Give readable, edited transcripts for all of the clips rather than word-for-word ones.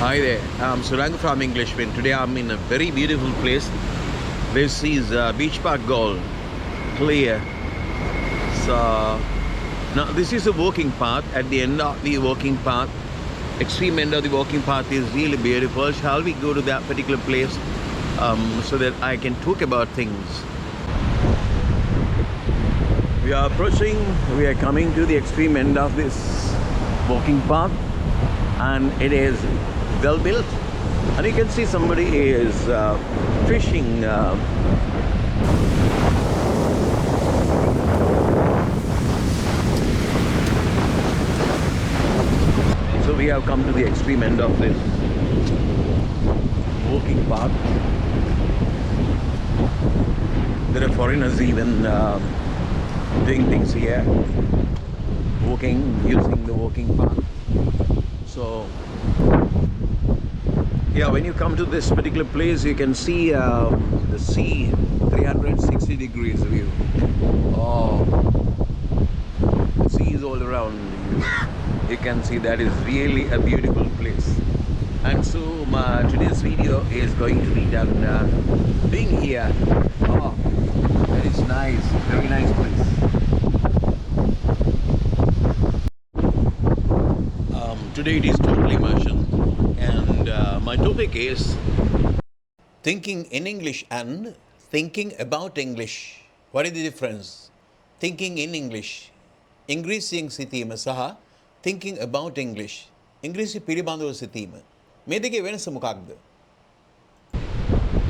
Hi there, I'm Surang from Englishman. Today I'm in a very beautiful place. This is Beach Park Gold, clear. So now this is a walking path. At the end of the walking path, extreme end of the walking path is really beautiful. Shall we go to that particular place so that I can talk about things? We are approaching, we are coming to the extreme end of this walking path, and it is well built, and you can see somebody is fishing. So we have come to the extreme end of this walking path. There are foreigners even doing things here, walking, using the walking path. So yeah, when you come to this particular place, you can see the sea, 360 degrees view. Oh, the sea is all around you. You can see that is really a beautiful place. And so today's video is going to be done being here. Oh, that is nice, very nice place. Today it is total immersion, and my topic is thinking in English and thinking about English. What is the difference? Thinking in English, ඉංග්‍රීසියෙන් සිතීම සහ thinking about English, ඉංග්‍රීසි පිළිබඳව සිතීම. මේ දෙකේ වෙනස මොකක්ද?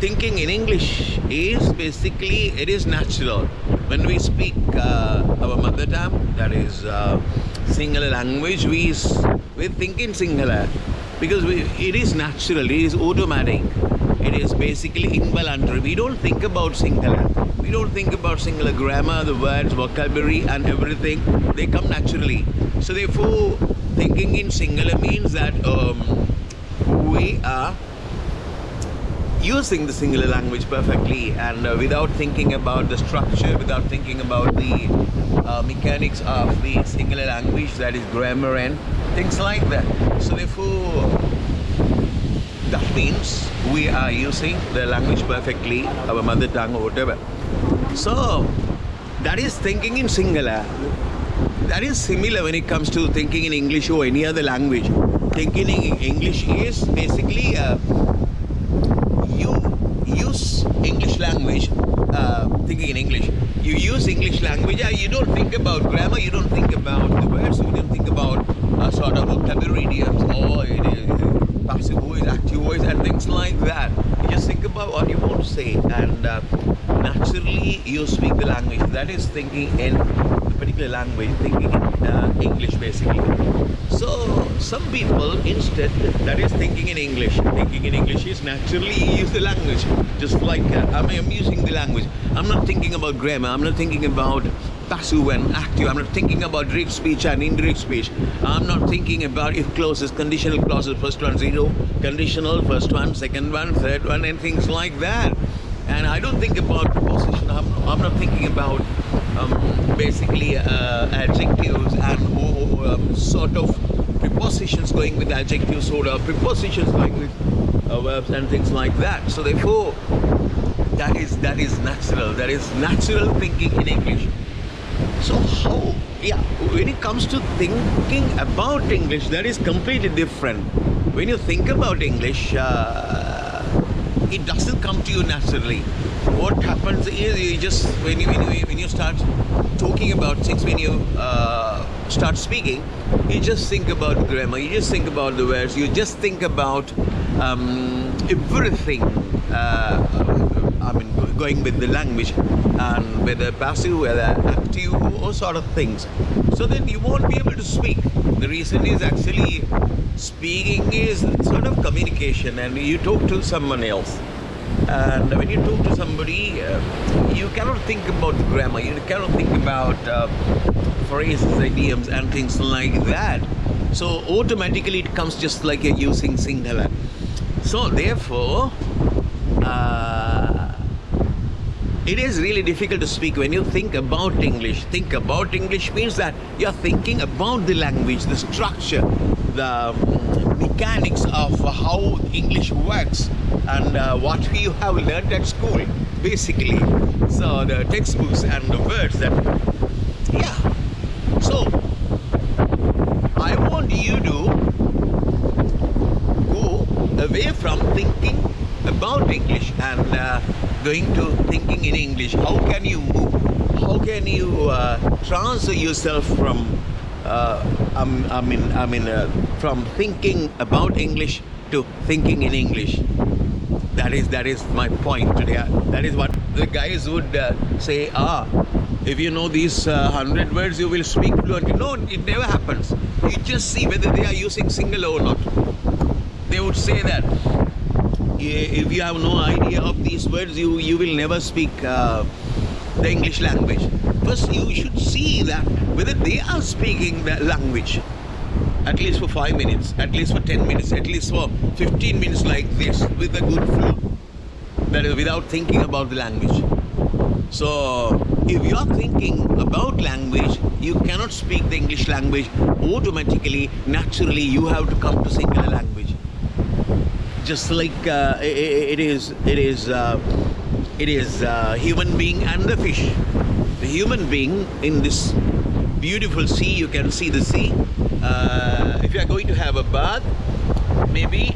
Thinking in English is basically, it is natural. When we speak our mother tongue, that is Sinhala language, we think in Sinhala because it is natural, it is automatic, it is basically involuntary. We don't think about Sinhala. We don't think about Sinhala grammar, the words, vocabulary and everything. They come naturally. So therefore, thinking in Sinhala means that we are using the Sinhala language perfectly, and without thinking about the structure, without thinking about the mechanics of the Sinhala language, that is grammar and things like that. So therefore, that means we are using the language perfectly, our mother tongue or whatever. So that is thinking in Sinhala. That is similar when it comes to thinking in English or any other language. Thinking in English is basically you use English language, thinking in English. You use English language, you don't think about grammar, you don't think about the words, you don't think about sort of vocabulary idioms or passive voice, active voice and things like that. You just think about what you want to say, and naturally you speak the language. That is thinking in a particular language, thinking in English basically. So some people instead, that is thinking in English. Thinking in English is naturally use the language, just like I'm using the language. I'm not thinking about grammar, I'm not thinking about passive and active, I'm not thinking about direct speech and indirect speech. I'm not thinking about if clauses, conditional clauses, first one zero, conditional, first one, second one, third one, and things like that. And I don't think about preposition, I'm not thinking about basically adjectives and sort of prepositions going with adjectives, sort of prepositions going with verbs and things like that. So therefore, that is natural. That is natural thinking in English. So how? Yeah, when it comes to thinking about English, that is completely different. When you think about English, it doesn't come to you naturally. What happens is you just when you start talking about things, when you start speaking, you just think about grammar, you just think about the words, you just think about everything. Going with the language, and whether passive, whether active, all sort of things. So then you won't be able to speak. The reason is actually speaking is sort of communication, and you talk to someone else. And when you talk to somebody, you cannot think about the grammar, you cannot think about phrases, idioms and things like that. So automatically it comes just like you're using Sinhala. So therefore, it is really difficult to speak when you think about English. Think about English means that you're thinking about the language, the structure, the mechanics of how English works and what you have learned at school, basically. So the textbooks and the words that, yeah. So I want you to go away from thinking about English and going to thinking in English. How can you move? How can you transfer yourself from from thinking about English to thinking in English? That is my point today. That is what the guys would say. If you know these 100 words, you will speak fluently. No, it never happens. You just see whether they are using singular or not. They would say that if you have no idea of these words, you will never speak the English language. First, you should see that whether they are speaking the language, at least for 5 minutes, at least for 10 minutes, at least for 15 minutes like this, with a good flow. That is without thinking about the language. So, if you are thinking about language, you cannot speak the English language automatically, naturally. You have to come to singular language. Just like it is human being and the fish. The human being in this beautiful sea, you can see the sea. If you are going to have a bath, maybe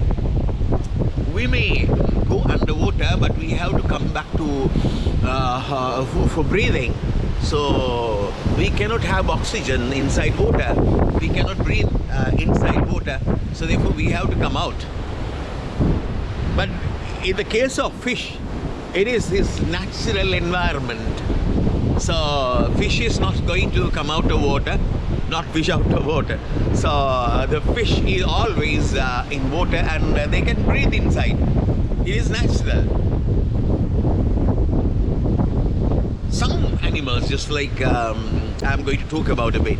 we may go underwater, but we have to come back to for breathing. So we cannot have oxygen inside water. We cannot breathe inside water. So therefore we have to come out. But in the case of fish, it is his natural environment. So fish is not going to come out of water, not fish out of water. So the fish is always in water and they can breathe inside. It is natural. Some animals, just like I'm going to talk about a bit,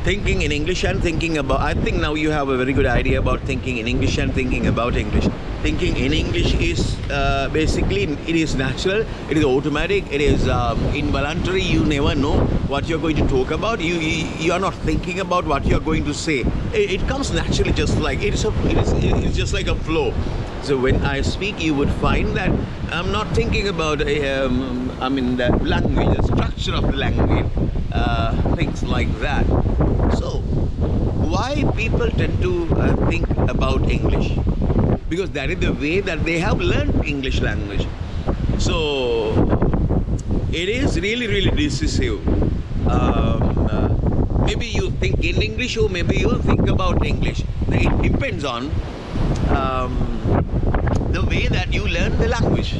thinking in English and thinking about, I think now you have a very good idea about thinking in English and thinking about English. Thinking in English is basically, it is natural, it is automatic, it is involuntary. You never know what you're going to talk about. You are not thinking about what you're going to say. It comes naturally, just like it's just like a flow. So when I speak, you would find that I'm not thinking about the language, the structure of the language, things like that. So why people tend to think about English? Because that is the way that they have learned English language. So it is really, really decisive. Maybe you think in English or maybe you think about English. It depends on the way that you learn the language.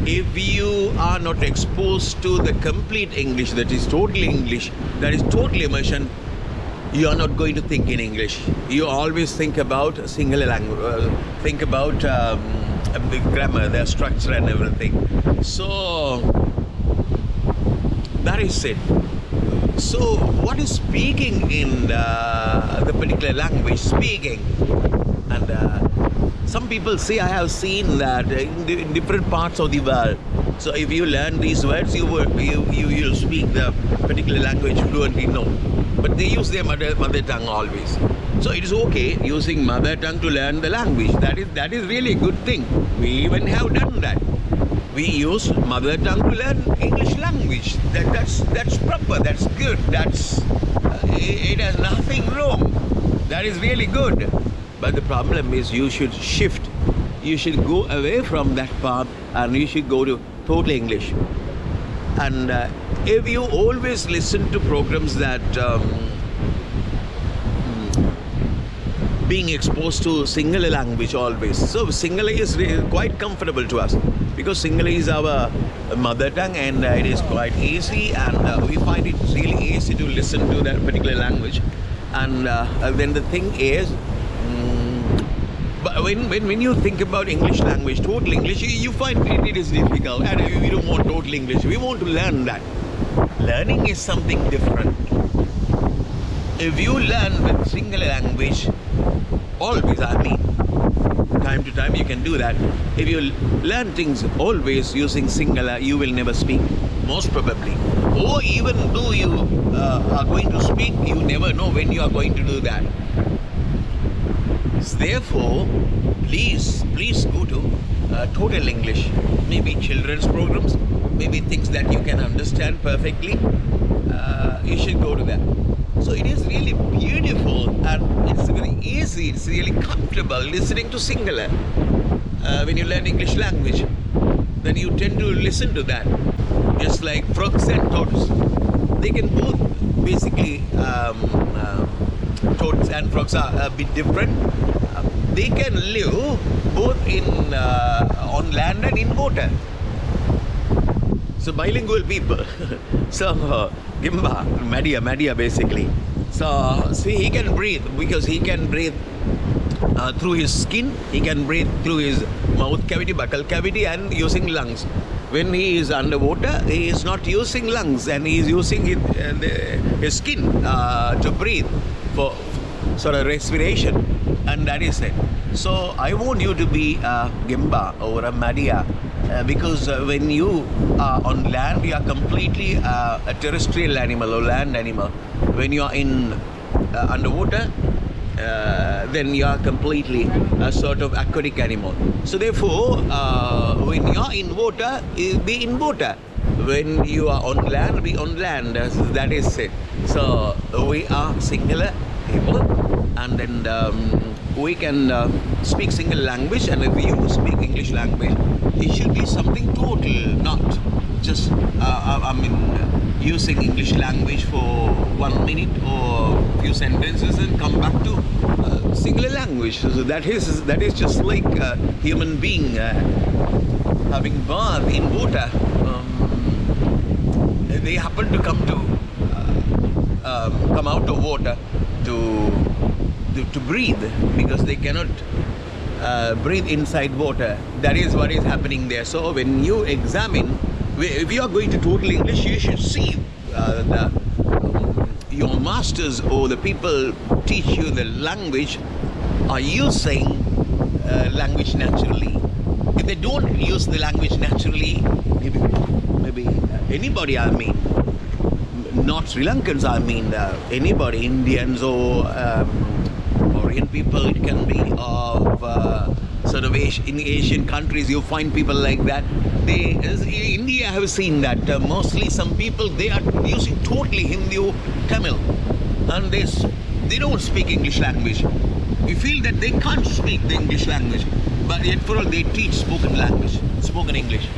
If you are not exposed to the complete English, that is totally English, that is total immersion, you are not going to think in English. You always think about singular language, think about the grammar, the structure and everything. So that is it. So what is speaking in the particular language? Speaking. And some people say, I have seen that in different parts of the world. So if you learn these words, you will speak the particular language fluently. No, but they use their mother tongue always. So it is okay using mother tongue to learn the language. That is really a good thing. We even have done that. We use mother tongue to learn English language. That's proper. That's good. It has nothing wrong. That is really good. But the problem is you should shift. You should go away from that path and you should go to total English. And if you always listen to programs that being exposed to singular language always. So singular is quite comfortable to us because singular is our mother tongue and it is quite easy and we find it really easy to listen to that particular language. And then the thing is, but when you think about English language, total English, you find it is difficult and we don't want total English. We want to learn that. Learning is something different. If you learn with singular language, always, time to time you can do that. If you learn things always using singular, you will never speak, most probably. Or even though you are going to speak, you never know when you are going to do that. Therefore, please go to Total English. Maybe children's programs, maybe things that you can understand perfectly. You should go to that. So it is really beautiful and it's very easy. It's really comfortable listening to Sinhala when you learn English language. Then you tend to listen to that. Just like frogs and toads, they can both basically. Toads and frogs are a bit different. They can live both on land and in water. So bilingual people. So Gimba, Madia basically. So see, he can breathe because he can breathe through his skin. He can breathe through his mouth cavity, buccal cavity, and using lungs. When he is underwater, he is not using lungs and he is using his skin to breathe for sort of respiration, and that is it. So I want you to be a Gimba or a Madia because when you are on land, you are completely a terrestrial animal or land animal. When you are in underwater, then you are completely a sort of aquatic animal. So therefore, when you are in water, be in water. When you are on land, be on land. That is it. So we are singular people, and then we can speak single language. And if you speak English language, it should be something total, not just using English language for 1 minute or few sentences and come back to singular language. So that is just like a human being having bath in water. They happen to come out of water to breathe because they cannot breathe inside water. That is what is happening there. So when you examine, if you are going to Total English, you should see your masters or the people teach you the language are using language naturally. If they don't use the language naturally, maybe anybody, not Sri Lankans, anybody, Indians or Korean people, it can be of sort of in Asian countries, you find people like that. In India, I have seen that mostly some people, they are using totally Hindi, Tamil, and they don't speak English language. We feel that they can't speak the English language, but yet for all they teach spoken English.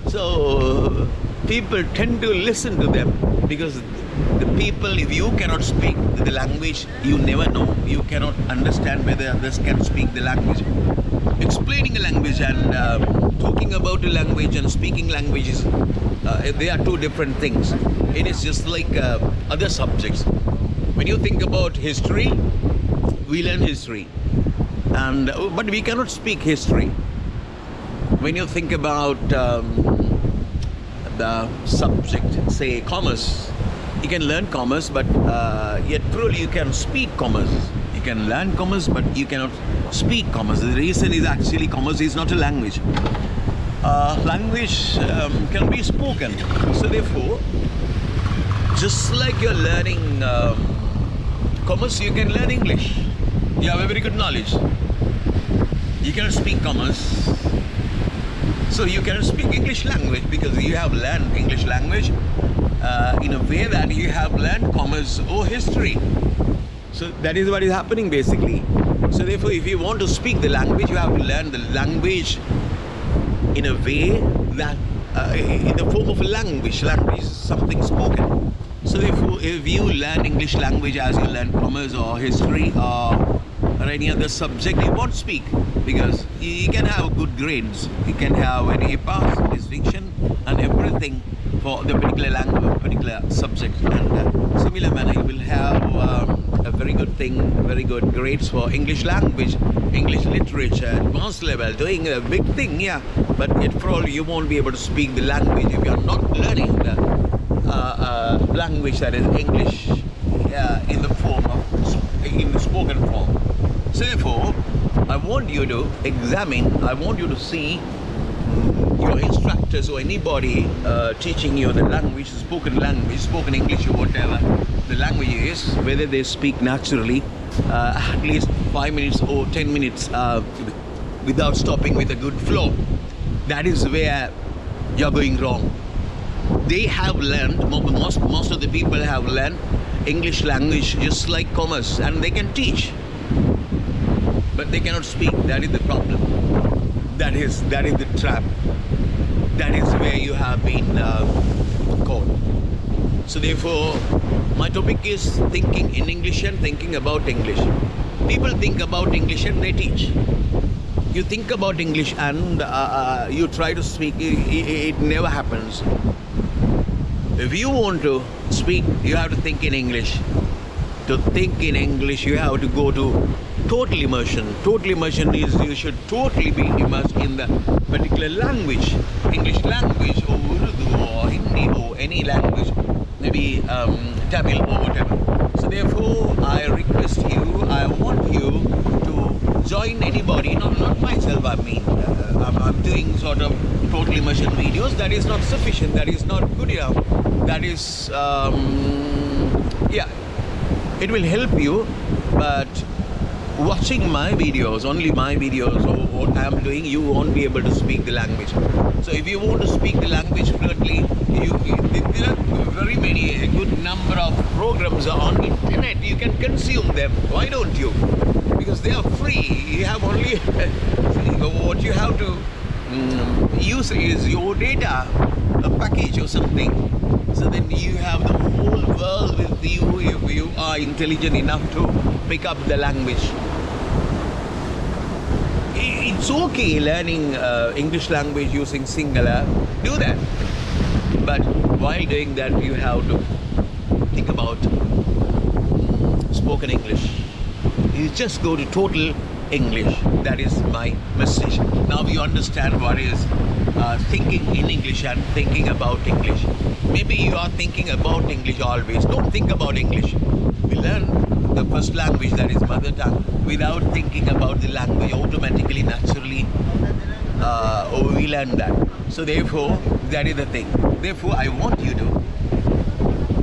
So people tend to listen to them because the people, if you cannot speak the language, you never know. You cannot understand whether others can speak the language. Explaining a language and talking about a language and speaking languages, they are two different things. It is just like other subjects. When you think about history, we learn history, but we cannot speak history. When you think about the subject, say commerce, you can learn commerce, but yet truly you can speak commerce. You can learn commerce, but you cannot speak commerce. The reason is actually commerce is not a language. Language can be spoken. So therefore, just like you're learning commerce, you can learn English. You have a very good knowledge. You cannot speak commerce, so you cannot speak English language because you have learned English language in a way that you have learned commerce or history. So that is what is happening basically. So therefore, if you want to speak the language, you have to learn the language in a way that in the form of a language is something spoken. So therefore, if you learn English language as you learn commerce or history or any other subject, you won't speak because you can have good grades. You can have an A pass, distinction, and everything for the particular language, particular subject. And similar manner, you will have a very good thing, very good grades for English language, English literature, advanced level, doing a big thing, yeah. But yet for all, you won't be able to speak the language if you are not learning the language that is English in the spoken form. So therefore, I want you to examine, I want you to see your instructors or anybody teaching you the language, spoken English or whatever the language is, whether they speak naturally at least 5 minutes or 10 minutes without stopping with a good flow. That is where you're going wrong. They have learned, most of the people have learned English language just like commerce, and they can teach, but they cannot speak. That is the problem. That is the trap. That is where you have been caught. So therefore, my topic is thinking in English and thinking about English. People think about English and they teach. You think about English and you try to speak, it never happens. If you want to speak, you have to think in English. To think in English, you have to go to total immersion. Total immersion is you should totally be immersed in the particular language, English language or Urdu or Hindi or any language, maybe Tamil or whatever. So therefore, I request you, I want you to join anybody, not myself, I mean, I'm doing sort of total immersion videos. That is not sufficient, that is not good enough. That is, yeah, it will help you, but watching my videos, only my videos or what I am doing, you won't be able to speak the language. So if you want to speak the language fluently, there are very many, a good number of programs on internet. You can consume them. Why don't you? Because they are free. You have only what you have to use is your data, a package or something. So then you have the whole world with you if you are intelligent enough to pick up the language. It's okay learning English language using Sinhala, do that. But while doing that, you have to think about spoken English. You just go to total English. That is my message. Now you understand what is thinking in English and thinking about English. Maybe you are thinking about English always. Don't think about English. We learn the first language, that is mother tongue, without thinking about the language. Automatically, naturally, we learn that. So therefore, that is the thing. Therefore, I want you to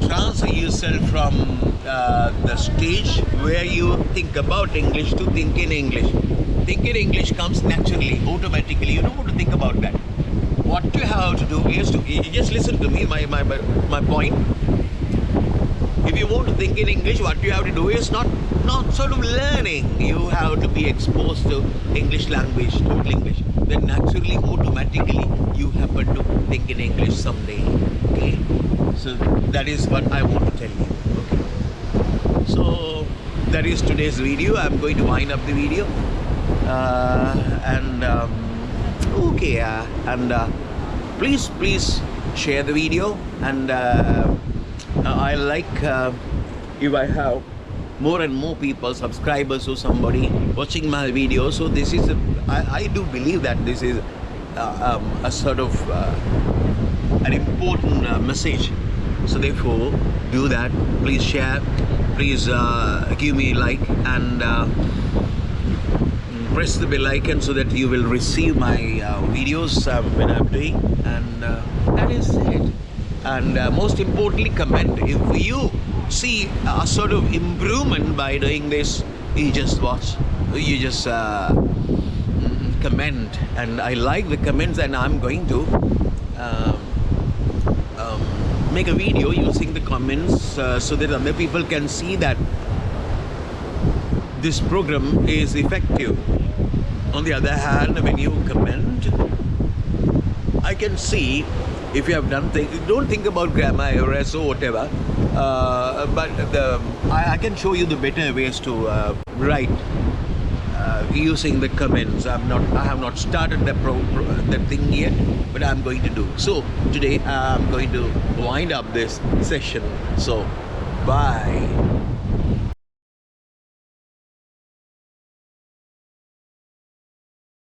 transfer yourself from the stage where you think about English to think in English. Think in English comes naturally, automatically. You don't want to think about that. What you have to do is to just listen to me, my point. If you want to think in English, what you have to do is not sort of learning. You have to be exposed to English language, total English. Then naturally, automatically, you happen to think in English someday. Okay? So that is what I want to tell you. Okay? So that is today's video. I'm going to wind up the video. Please share the video, and I like if I have more and more people, subscribers or somebody watching my video. So this is I do believe that this is a sort of an important message. So therefore, do that. Please share. Please give me a like and press the bell icon so that you will receive my videos when I'm doing, and that is it. And most importantly, comment. If you see a sort of improvement by doing this, you just watch, you just comment, and I like the comments, and I'm going to make a video using the comments so that other people can see that this program is effective. On the other hand, when you comment, I can see if you have done things. Don't think about grammar errors or whatever, but I can show you the better ways to write using the comments. I have not started the thing yet, but I'm going to do. So today I'm going to wind up this session. So bye.